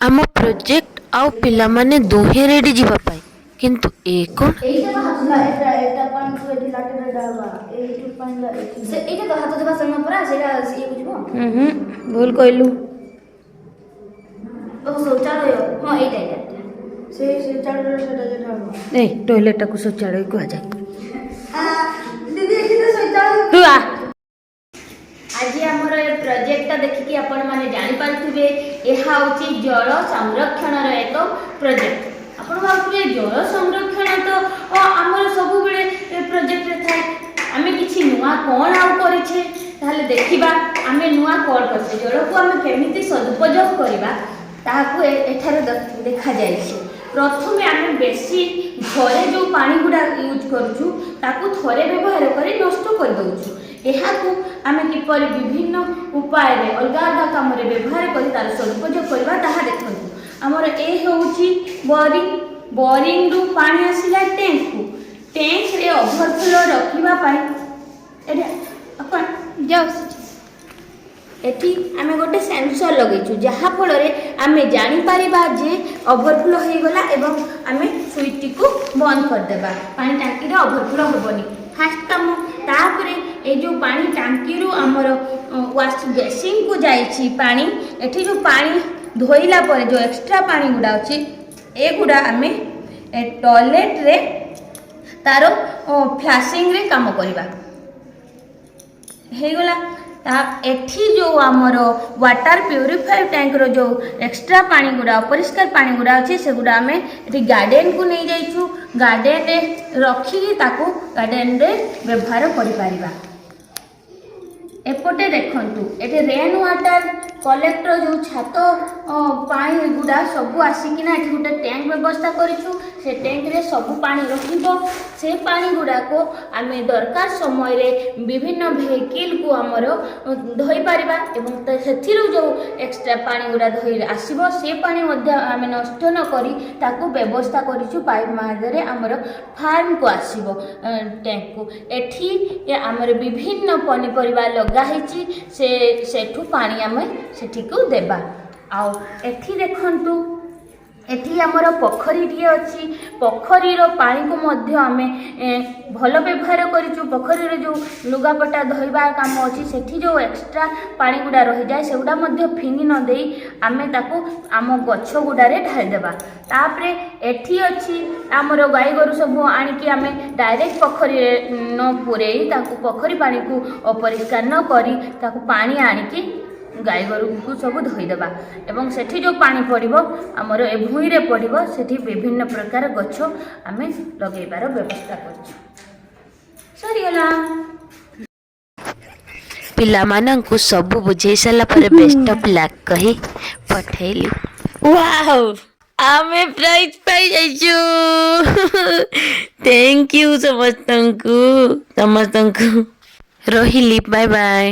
आम प्रोजेक्ट आउ पिला माने दुहे रेडी जीवा पाई किंतु एक এইটা তো হাত না এটা পানি তো এটি লাটের ডাবা এইটু পানি সে এইটা তো হাত দেবা সময় পরা সেটা ইয়ে বুঝবো ভুল কইলু ও শৌচালয় হ্যাঁ এইটা সেই শৌচালয় সেটা যেটা হবে এই টয়লেটটাକୁ ଶୌଚାଳୟ କୁହାଯାଏ। দিদি ଏଠି ତ ଶୌଚାଳୟ ତୁ ଆ ଆଜି ଆମର ଏ ପ୍ରୋଜେକ୍ଟଟା ଦେଖିକି ଆପଣମାନେ ଜାଣିପାରୁଥିବେ ଏହା ହେଉଛି ଜଳ ସଂରକ୍ଷଣର ଏକ ପ୍ରୋଜେକ୍ଟ। ଆପଣ ଭାବୁଥିବେ ଜଳ ସଂରକ୍ଷଣ ତ ଆମର ସବୁବେଳେ ଏ ପ୍ରୋଜେକ୍ଟରେ ଥାଏ, ଆମେ କିଛି ନୂଆ କ'ଣ ଆଉ କରିଛେ ତାହେଲେ ଦେଖିବା ଆମେ ନୂଆ କ'ଣ କରିଛେ, ଜଳକୁ ଆମେ କେମିତି ସଦୁପଯୋଗ କରିବା ତାହାକୁ ଏଠାରେ ଦେଖାଯାଇଛି। ପ୍ରଥମେ ଆମେ ବେଶୀ ଘରେ ଯେଉଁ ପାଣି ଗୁଡ଼ା ୟୁଜ୍ କରୁଛୁ ତାକୁ ଥରେ ବ୍ୟବହାର କରି ନଷ୍ଟ କରିଦେଉଛୁ। ଏହାକୁ ଆମେ କିପରି ବିଭିନ୍ନ ଉପାୟରେ ଅଲଗା ଅଲଗା କାମରେ ବ୍ୟବହାର କରି ତାର ସଦୁପଯୋଗ କରିବା ତାହା ଦେଖନ୍ତୁ। ଆମର ଏ ହେଉଛି ବୋରିଂରୁ ପାଣି ଆସିଲା ଟ୍ୟାଙ୍କକୁ, ଟ୍ୟାଙ୍କରେ ଓଭରଫ୍ଲୋ ରଖିବା ପାଇଁ ଆପଣ ଏଠି ଆମେ ଗୋଟେ ସେନ୍ସର ଲଗେଇଛୁ, ଯାହାଫଳରେ ଆମେ ଜାଣିପାରିବା ଯେ ଓଭରଫ୍ଲୋ ହେଇଗଲା ଏବଂ ଆମେ ସୁଇଚଟିକୁ ବନ୍ଦ କରିଦେବା, ପାଣି ଟାଙ୍କିରେ ଓଭରଫ୍ଲୋ ହେବନି। ଫାଷ୍ଟ କାମ। ତାପରେ ଏ ଯେଉଁ ପାଣି ଟାଙ୍କିରୁ ଆମର ୱାଶ ବେସିନ୍କୁ ଯାଇଛି ପାଣି, ଏଠି ଯେଉଁ ପାଣି ଧୋଇଲା ପରେ ଯେଉଁ ଏକ୍ସଟ୍ରା ପାଣି ଗୁଡ଼ା ଅଛି ଏଗୁଡ଼ା ଆମେ ଟଏଲେଟ୍ରେ ତାର ଫ୍ଲାସିଂରେ କାମ କରିବା। ହେଇଗଲା। ଏଠି ଯେଉଁ ଆମର ୱାଟର ପ୍ୟୁରିଫାୟର ଟ୍ୟାଙ୍କର ଯେଉଁ ଏକ୍ସଟ୍ରା ପାଣି ଗୁଡ଼ା ଅପରିଷ୍କାର ପାଣି ଗୁଡ଼ା ଅଛି ସେଗୁଡ଼ା ଆମେ ଏଠି ଗାର୍ଡେନକୁ ନେଇଯାଇଛୁ, ଗାର୍ଡେନରେ ରଖିକି ତାକୁ ଗାର୍ଡେନରେ ବ୍ୟବହାର କରିପାରିବା। ଏପଟେ ଦେଖନ୍ତୁ ଏଠି ରେନ୍ ୱାଟର କଲେକ୍ଟର ଯେଉଁ ଛାତ ପାଣି ଗୁଡ଼ା ସବୁ ଆସିକିନା ଏଠି ଗୋଟେ ଟ୍ୟାଙ୍କ ବ୍ୟବସ୍ଥା କରିଛୁ, ସେ ଟ୍ୟାଙ୍କରେ ସବୁ ପାଣି ରହିବ। ସେ ପାଣି ଗୁଡ଼ାକୁ ଆମେ ଦରକାର ସମୟରେ ବିଭିନ୍ନ ଭେହିକିଲକୁ ଆମର ଧୋଇପାରିବା ଏବଂ ସେଥିରୁ ଯେଉଁ ଏକ୍ସଟ୍ରା ପାଣି ଗୁଡ଼ା ଧୋଇ ଆସିବ ସେ ପାଣି ମଧ୍ୟ ଆମେ ନଷ୍ଟ ନ କରି ତାକୁ ବ୍ୟବସ୍ଥା କରିଛୁ ପାଇପ୍ ମାଧ୍ୟମରେ ଆମର ଫାର୍ମକୁ ଆସିବ ଟ୍ୟାଙ୍କକୁ। ଏଠି ଆମର ବିଭିନ୍ନ ପନିପରିବା ଲଗା ହେଇଛି, ସେଠୁ ପାଣି ଆମେ ସେଠିକୁ ଦେବା। ଆଉ ଏଠି ଦେଖନ୍ତୁ ଏଠି ଆମର ପୋଖରୀଟିଏ ଅଛି, ପୋଖରୀର ପାଣିକୁ ମଧ୍ୟ ଆମେ ଭଲ ବ୍ୟବହାର କରିଛୁ। ପୋଖରୀରେ ଯେଉଁ ଲୁଗାପଟା ଧୋଇବା କାମ ଅଛି ସେଠି ଯେଉଁ ଏକ୍ସଟ୍ରା ପାଣି ଗୁଡ଼ା ରହିଯାଏ ସେଗୁଡ଼ା ମଧ୍ୟ ଫିଙ୍ଗି ନ ଦେଇ ଆମେ ତାକୁ ଆମ ଗଛ ଗୁଡ଼ାରେ ଢାଳିଦେବା। ତାପରେ ଏଠି ଅଛି ଆମର ଗାଈ ଗୋରୁ ସବୁ ଆଣିକି ଆମେ ଡାଇରେକ୍ଟ ପୋଖରୀରେ ନ ପୁରେଇ ତାକୁ ପୋଖରୀ ପାଣିକୁ ଅପରିଷ୍କାର ନ କରି ତାକୁ ପାଣି ଆଣିକି ଗାଈ ଗୋରୁଙ୍କୁ ସବୁ ଧୋଇଦେବା ଏବଂ ସେଠି ଯେଉଁ ପାଣି ପଡ଼ିବ ଆମର ଏ ଭୂଇଁରେ ପଡ଼ିବ, ସେଠି ବିଭିନ୍ନ ପ୍ରକାର ଗଛ ଆମେ ଲଗେଇବାର ବ୍ୟବସ୍ଥା କରୁଛୁ। ସରିଗଲା। ପିଲାମାନଙ୍କୁ ସବୁ ବୁଝେଇ ସାରିଲା ପରେ ବେଷ୍ଟ ଅଫ୍ ଲକ୍ କହି ପଠେଇଲି। ୱାଓ, ଆମେ ପ୍ରାଇଜ୍ ପାଇ ଯାଇଛୁ। ଥ୍ୟାଙ୍କ ୟୁ ସମସ୍ତଙ୍କୁ ରହିଲି, ବାଏ ବାଏ।